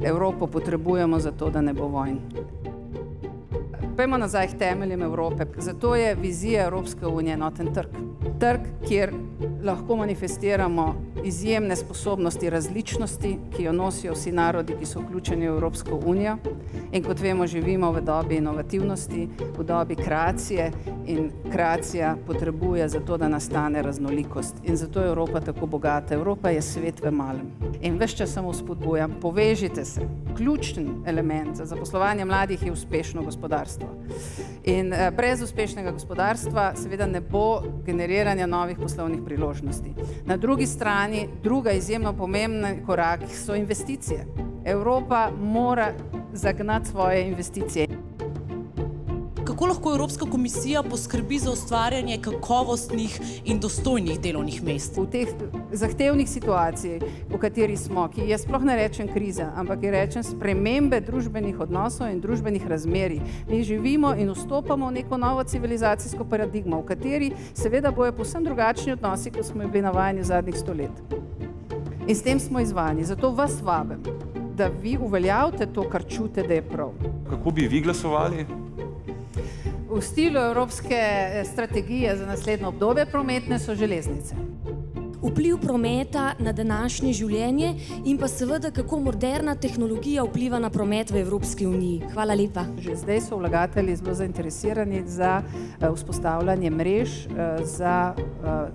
Evropo potrebujemo zato, da ne bo vojn. Pojmo nazaj k temeljem Evrope. Zato je vizija Evropske unije enoten trg. Trg, kjer lahko manifestiramo izjemne sposobnosti različnosti, ki jo nosijo vsi narodi, ki so vključeni v Evropsko unijo. In kot vemo, živimo v dobi inovativnosti, v dobi kreacije in kreacija potrebuje zato, da nastane raznolikost. In zato je Evropa tako bogata. Evropa je svet v malem. In ves čas samo spodbujam, povežite se. Ključni element za zaposlovanje mladih je uspešno gospodarstvo. In brez uspešnega gospodarstva seveda ne bo generiranja novih poslovnih priložnosti. Na drugi strani, druga izjemno pomembna korak so investicije. Evropa mora zagnati svoje investicije. Kako lahko Evropska komisija poskrbi za ustvarjanje kakovostnih in dostojnih delovnih mest? V teh zahtevnih situacijah, v kateri smo, ki jaz sploh ne rečem kriza, ampak je rečem spremembe družbenih odnosov in družbenih razmerij. Mi živimo in vstopamo v neko novo civilizacijsko paradigmo, v kateri seveda bojo povsem drugačni odnosi, kot smo bili navajeni v zadnjih 100 let. In s tem smo izvani. Zato vas vabim, da vi uveljavite to, kar čute, da je prav. Kako bi vi glasovali? V stilu evropske strategije za naslednjo obdobje prometne so železnice. Vpliv prometa na današnje življenje in pa seveda, kako moderna tehnologija vpliva na promet v Evropski uniji. Hvala lepa. Že zdaj so vlagatelji zelo zainteresirani za vzpostavljanje mrež za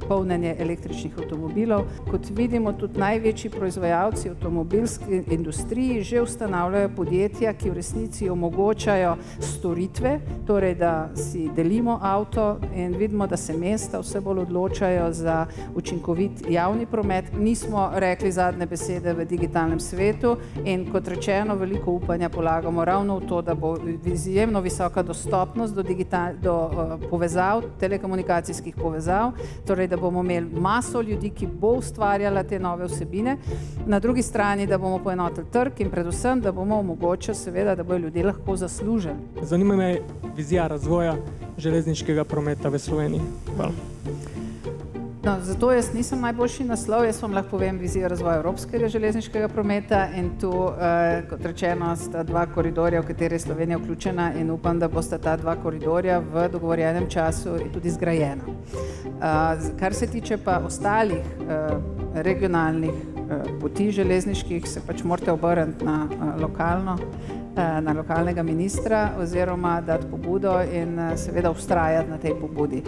polnjenje električnih avtomobilov. Kot vidimo, tudi največji proizvajalci avtomobilske industriji že ustanavljajo podjetja, ki v resnici omogočajo storitve, torej da si delimo avto in vidimo, da se mesta vse bolj odločajo za učinkovit javni promet. Nismo rekli zadnje besede v digitalnem svetu in kot rečeno, veliko upanja polagamo ravno v to, da bo izjemno visoka dostopnost do povezav, telekomunikacijskih povezav, torej da bomo imeli maso ljudi, ki bo ustvarjala te nove vsebine. Na drugi strani, da bomo poenotili trg in predvsem, da bomo omogočili seveda, da bojo ljudje lahko zaslužili. Zanima me vizija razvoja železniškega prometa v Sloveniji. Hvala. No, zato jaz nisem najboljši naslov, jaz vam lahko povem vizijo razvoja evropskega železniškega prometa in tu, kot rečeno, sta dva koridorja, v kateri je Slovenija vključena in upam, da bosta ta dva koridorja v dogovorjenem času tudi zgrajena. Kar se tiče pa ostalih regionalnih poti železniških, se pač morate obrniti na lokalnega ministra oziroma dati pobudo in seveda vztrajati na tej pobudi.